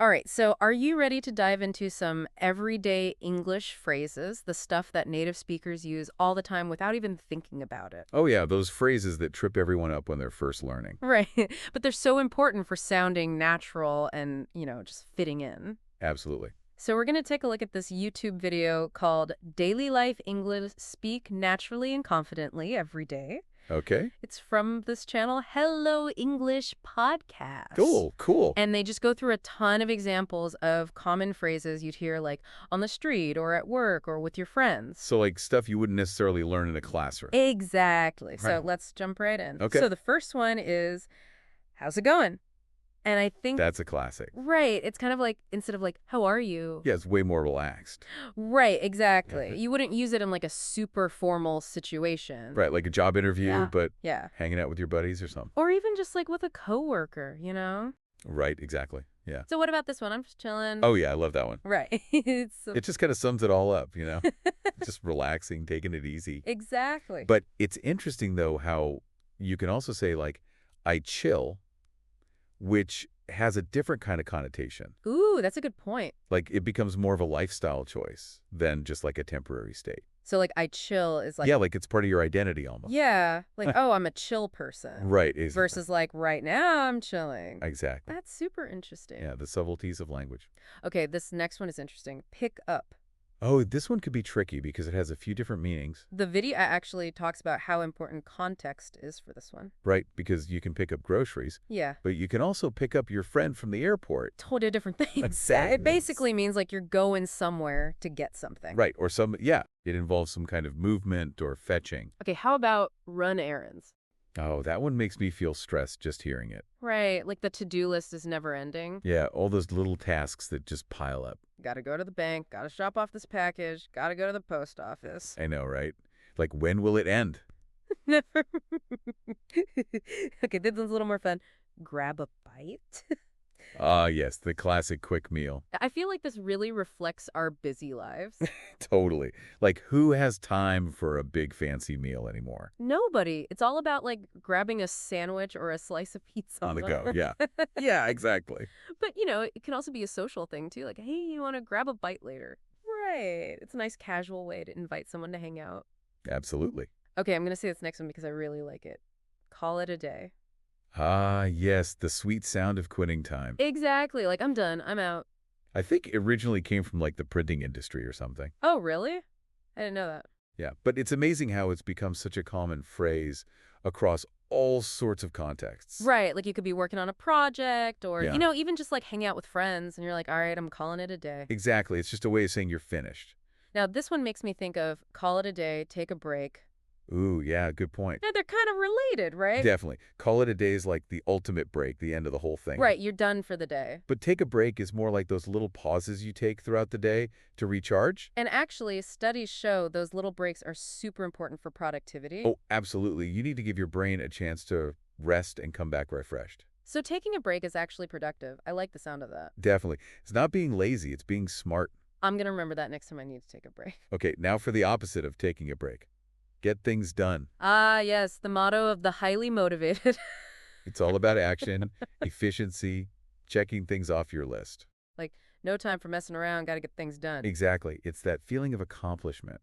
All right, so are you ready to dive into some everyday English phrases, the stuff that native speakers use all the time without even thinking about it? Oh yeah, those phrases that trip everyone up when they're first learning. Right. But they're so important for sounding natural and, just fitting in. Absolutely. So we're going to take a look at this YouTube video called Daily Life English Speak Naturally and Confidently Every Day. Okay. It's from this channel, Hello English Podcast. Cool, cool. And they just go through a ton of examples of common phrases you'd hear like on the street or at work or with your friends. So like stuff you wouldn't necessarily learn in a classroom. Exactly. So Right. let's jump right in. Okay. So the first one is, how's it going? And I think, That's a classic. right, it's kind of like, instead of like, how are you? Yeah, it's way more relaxed. Right, Yeah. exactly. You wouldn't use it in like a super formal situation. Right, like a job interview, Yeah. but Yeah. hanging out with your buddies or something. Or even just like with a coworker. Right, exactly. Yeah. So what about this one? I'm just chilling. Oh yeah, I love that one. Right. It's It just kind of sums it all up, you know? Just relaxing, taking it easy. exactly. But it's interesting though how you can also say like, I chill, which has a different kind of connotation. Ooh, that's a good point. Like it becomes more of a lifestyle choice than just like a temporary state. So like I chill is like, Yeah, like it's part of your identity almost. yeah, like, oh, I'm a chill person Right, exactly. versus like right now I'm chilling. Exactly. That's super interesting. Yeah, the subtleties of language. Okay, this next one is interesting. Pick up. Oh, this one could be tricky because it has a few different meanings, The video actually talks about how important context is for this one. right? Because you can pick up groceries, Yeah, but you can also pick up your friend from the airport. totally different things. Yeah, Exactly. it basically means like you're going somewhere to get something. Right, or yeah, it involves some kind of movement or fetching. Okay, how about run errands? Oh, that one makes me feel stressed just hearing it. Right, like the to-do list is never ending. Yeah, all those little tasks that just pile up. Gotta go to the bank, gotta shop off this package, gotta go to the post office. I know, right? Like, when will it end? Never. Okay, this one's a little more fun. Grab a bite. Ah, yes, the classic quick meal. I feel like this really reflects our busy lives. Totally. Like, who has time for a big fancy meal anymore? Nobody. It's all about like grabbing a sandwich or a slice of pizza. On the go, yeah. Yeah, exactly. But, it can also be a social thing too. Like, hey, you want to grab a bite later? Right. It's a nice casual way to invite someone to hang out. Absolutely. Okay, I'm going to say this next one because I really like it. Call it a day. Ah, yes, the sweet sound of quitting time. Exactly. Like, I'm done. I'm out. I think it originally came from like the printing industry or something. Oh, really? I didn't know that. Yeah, but it's amazing how it's become such a common phrase across all sorts of contexts. Right. Like, you could be working on a project or, Yeah. even just like hang out with friends and you're like, all right, I'm calling it a day. Exactly. It's just a way of saying you're finished. Now, this one makes me think of call it a day, take a break. Ooh, yeah, good point. Yeah, they're kind of related, right? Definitely. Call it a day is like the ultimate break, the end of the whole thing. Right. You're done for the day. But take a break is more like those little pauses you take throughout the day to recharge. And actually, studies show those little breaks are super important for productivity. Oh, absolutely. You need to give your brain a chance to rest and come back refreshed. So taking a break is actually productive. I like the sound of that. Definitely. It's not being lazy, it's being smart. I'm going to remember that next time I need to take a break. Okay, now for the opposite of taking a break. Get things done. Ah, yes, the motto of the highly motivated. It's all about action, efficiency, checking things off your list. Like, no time for messing around, got to get things done. Exactly. It's that feeling of accomplishment,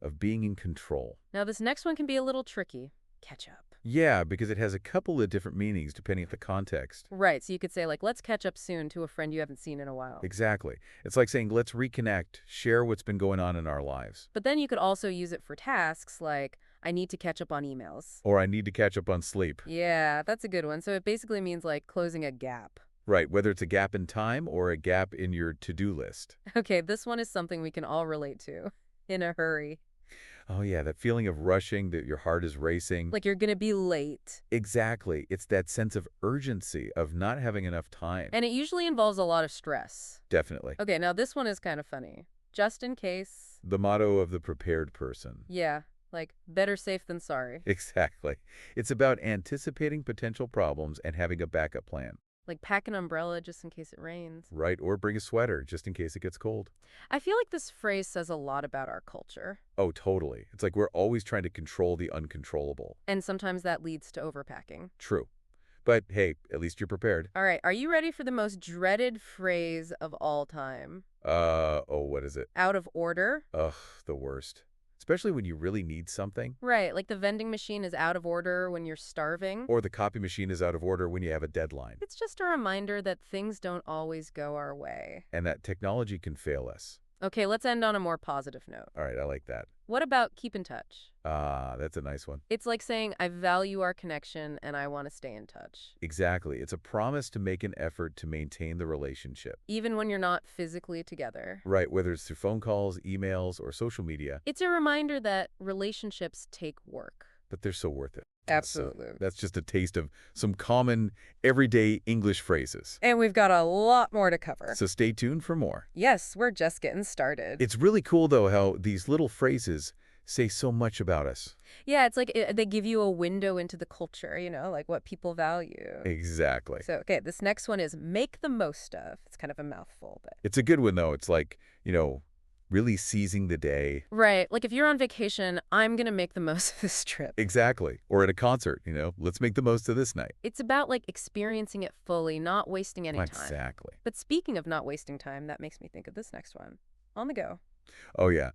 of being in control. Now, this next one can be a little tricky. Catch up. Yeah, because it has a couple of different meanings depending on the context. Right, so you could say, like, let's catch up soon to a friend you haven't seen in a while. Exactly. It's like saying, let's reconnect, share what's been going on in our lives. But then you could also use it for tasks like, I need to catch up on emails. Or I need to catch up on sleep. Yeah, that's a good one. So it basically means like closing a gap. Right, whether it's a gap in time or a gap in your to-do list. Okay, this one is something we can all relate to. In a hurry. Oh yeah, that feeling of rushing, that your heart is racing. Like you're gonna be late. Exactly. It's that sense of urgency of not having enough time. And it usually involves a lot of stress. Definitely. Okay, now this one is kind of funny. Just in case. The motto of the prepared person. Yeah, like better safe than sorry. Exactly. It's about anticipating potential problems and having a backup plan. Like pack an umbrella just in case it rains. Right, or bring a sweater just in case it gets cold. I feel like this phrase says a lot about our culture. Oh, totally. It's like we're always trying to control the uncontrollable. And sometimes that leads to overpacking. True. But hey, at least you're prepared. All right, are you ready for the most dreaded phrase of all time? Oh, what is it? Out of order? Ugh, the worst. Especially when you really need something, Right, like the vending machine is out of order when you're starving. or the copy machine is out of order when you have a deadline, It's just a reminder that things don't always go our way. and that technology can fail us. Okay, let's end on a more positive note. All right, I like that. What about keep in touch? Ah, that's a nice one. It's like saying, I value our connection and I want to stay in touch. Exactly. It's a promise to make an effort to maintain the relationship. Even when you're not physically together. Right, whether it's through phone calls, emails, or social media, It's a reminder that relationships take work. but they're so worth it. So Absolutely. that's just a taste of some common, everyday English phrases. And we've got a lot more to cover. So stay tuned for more. Yes, we're just getting started. It's really cool, though, how these little phrases say so much about us. Yeah, it's like they give you a window into the culture, like what people value. Exactly. So, okay, this next one is make the most of. It's kind of a mouthful, but. It's a good one, though. It's like, really seizing the day. Right. Like if you're on vacation, I'm going to make the most of this trip. Exactly. Or at a concert, let's make the most of this night. It's about like experiencing it fully, not wasting any time. Exactly. But speaking of not wasting time, that makes me think of this next one. On the go. Oh, yeah.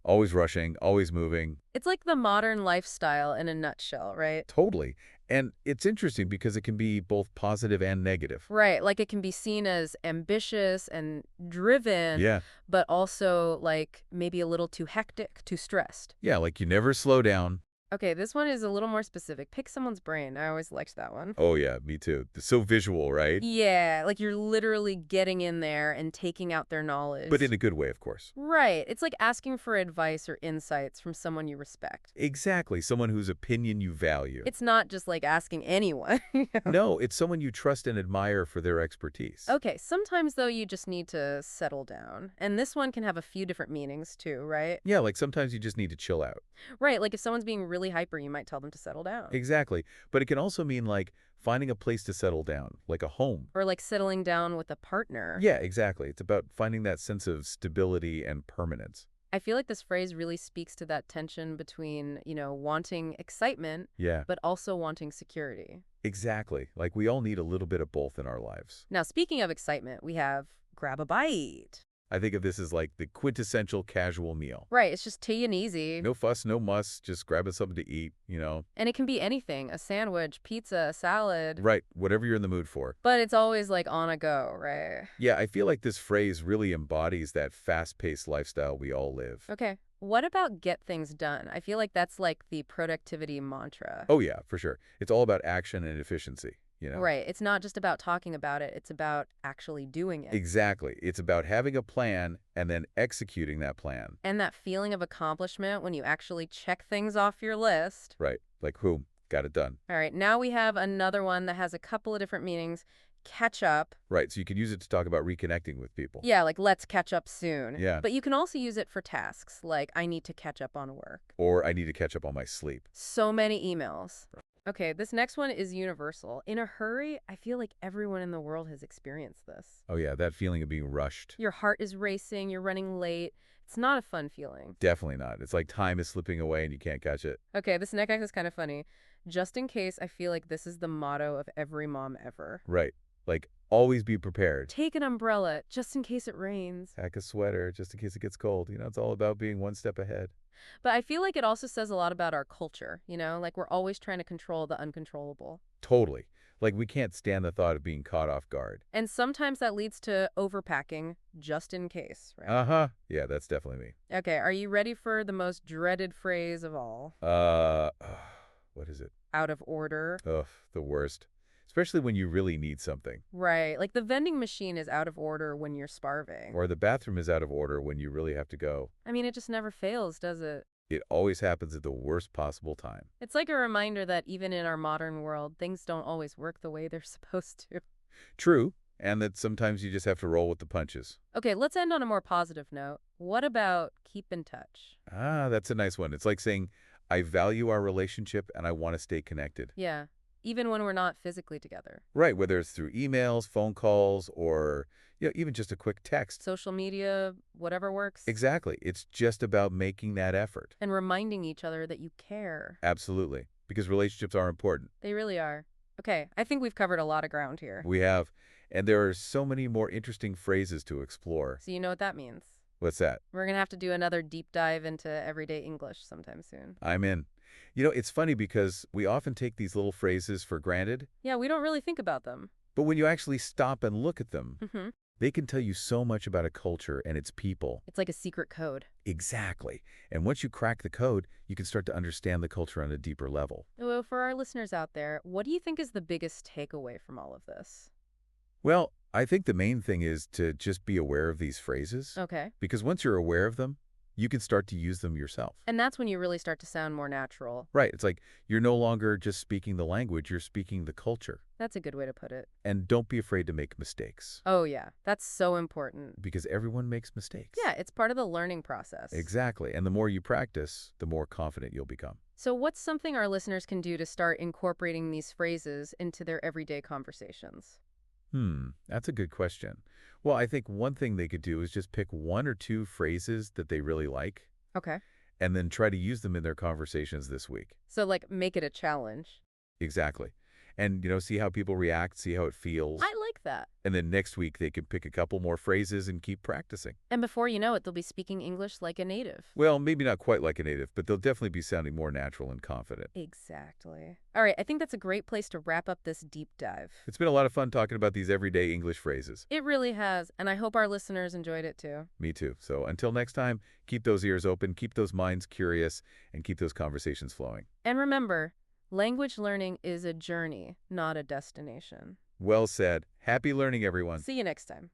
Always rushing, always moving. It's like the modern lifestyle in a nutshell, right? Totally. And it's interesting because it can be both positive and negative. Right. Like it can be seen as ambitious and driven, Yeah. but also like maybe a little too hectic, too stressed. Yeah, like you never slow down. Okay, this one is a little more specific. Pick someone's brain. I always liked that one. Oh, yeah, me too. It's so visual, right? Yeah, like you're literally getting in there and taking out their knowledge. But in a good way, of course. Right. It's like asking for advice or insights from someone you respect. Exactly. Someone whose opinion you value. It's not just like asking anyone. No, it's someone you trust and admire for their expertise. Okay, sometimes though you just need to settle down. And this one can have a few different meanings too, right? Yeah, like sometimes you just need to chill out. Right, like if someone's being really hyper, you might tell them to settle down. Exactly. But it can also mean like finding a place to settle down, like a home. Or like settling down with a partner. Yeah, exactly. It's about finding that sense of stability and permanence. I feel like this phrase really speaks to that tension between, wanting excitement, Yeah, but also wanting security. exactly. Like we all need a little bit of both in our lives. Now, speaking of excitement, we have grab a bite. I think of this as like the quintessential casual meal. Right, it's just tea and easy. No fuss, no muss, just grabbing something to eat. And it can be anything, a sandwich, pizza, a salad. Right, whatever you're in the mood for. But it's always like on a go, right? Yeah, I feel like this phrase really embodies that fast-paced lifestyle we all live. Okay, what about get things done? I feel like that's like the productivity mantra. Oh yeah, for sure. It's all about action and efficiency. Right, it's not just about talking about it, it's about actually doing it. Exactly. It's about having a plan and then executing that plan. And that feeling of accomplishment when you actually check things off your list. Right. Like, whoom, got it done. All right, now we have another one that has a couple of different meanings. Catch up. Right. So you can use it to talk about reconnecting with people. Yeah, like let's catch up soon. Yeah. But you can also use it for tasks, like I need to catch up on work. Or I need to catch up on my sleep. So many emails. Okay, this next one is universal. In a hurry, I feel like everyone in the world has experienced this. Oh yeah, that feeling of being rushed. Your heart is racing, you're running late. It's not a fun feeling. Definitely not. It's like time is slipping away and you can't catch it. Okay, this next is kind of funny. Just in case, I feel like this is the motto of every mom ever. Right. Like, always be prepared. Take an umbrella, just in case it rains. Pack a sweater just in case it gets cold. It's all about being one step ahead. But I feel like it also says a lot about our culture, like we're always trying to control the uncontrollable. Totally. Like, we can't stand the thought of being caught off guard. And sometimes that leads to overpacking, just in case, right? Uh-huh. Yeah, that's definitely me. Okay, are you ready for the most dreaded phrase of all? What is it? Out of order. Ugh, the worst. Especially when you really need something. Right, like the vending machine is out of order when you're starving. Or the bathroom is out of order when you really have to go. I mean, it just never fails, does it? It always happens at the worst possible time. It's like a reminder that even in our modern world, things don't always work the way they're supposed to. True, and that sometimes you just have to roll with the punches. Okay, let's end on a more positive note. What about keep in touch? Ah, that's a nice one. It's like saying, I value our relationship and I want to stay connected. Yeah, even when we're not physically together. Right, whether it's through emails, phone calls, or even just a quick text. Social media, whatever works. Exactly. It's just about making that effort. And reminding each other that you care. Absolutely. Because relationships are important. They really are. Okay, I think we've covered a lot of ground here. We have. And there are so many more interesting phrases to explore. So you know what that means. What's that? We're going to have to do another deep dive into everyday English sometime soon. I'm in. You know, it's funny because we often take these little phrases for granted, Yeah, we don't really think about them. but when you actually stop and look at them, Mm-hmm. they can tell you so much about a culture and its people. It's like a secret code. Exactly. And once you crack the code, you can start to understand the culture on a deeper level. Well, for our listeners out there, what do you think is the biggest takeaway from all of this? Well, I think the main thing is to just be aware of these phrases, Okay. because once you're aware of them, you can start to use them yourself. And that's when you really start to sound more natural. Right. It's like you're no longer just speaking the language, you're speaking the culture. That's a good way to put it. And don't be afraid to make mistakes, Oh, yeah. That's so important. because everyone makes mistakes. Yeah, it's part of the learning process. Exactly. And the more you practice, the more confident you'll become. So what's something our listeners can do to start incorporating these phrases into their everyday conversations? That's a good question. Well, I think one thing they could do is just pick one or two phrases that they really like Okay. and then try to use them in their conversations this week. So, like, make it a challenge. Exactly. And, see how people react, see how it feels. I like that. And then next week, they can pick a couple more phrases and keep practicing. And before you know it, they'll be speaking English like a native. Well, maybe not quite like a native, but they'll definitely be sounding more natural and confident. Exactly. All right, I think that's a great place to wrap up this deep dive. It's been a lot of fun talking about these everyday English phrases. It really has, and I hope our listeners enjoyed it too. Me too. So until next time, keep those ears open, keep those minds curious, and keep those conversations flowing. And remember, language learning is a journey, not a destination. Well said. Happy learning, everyone. See you next time.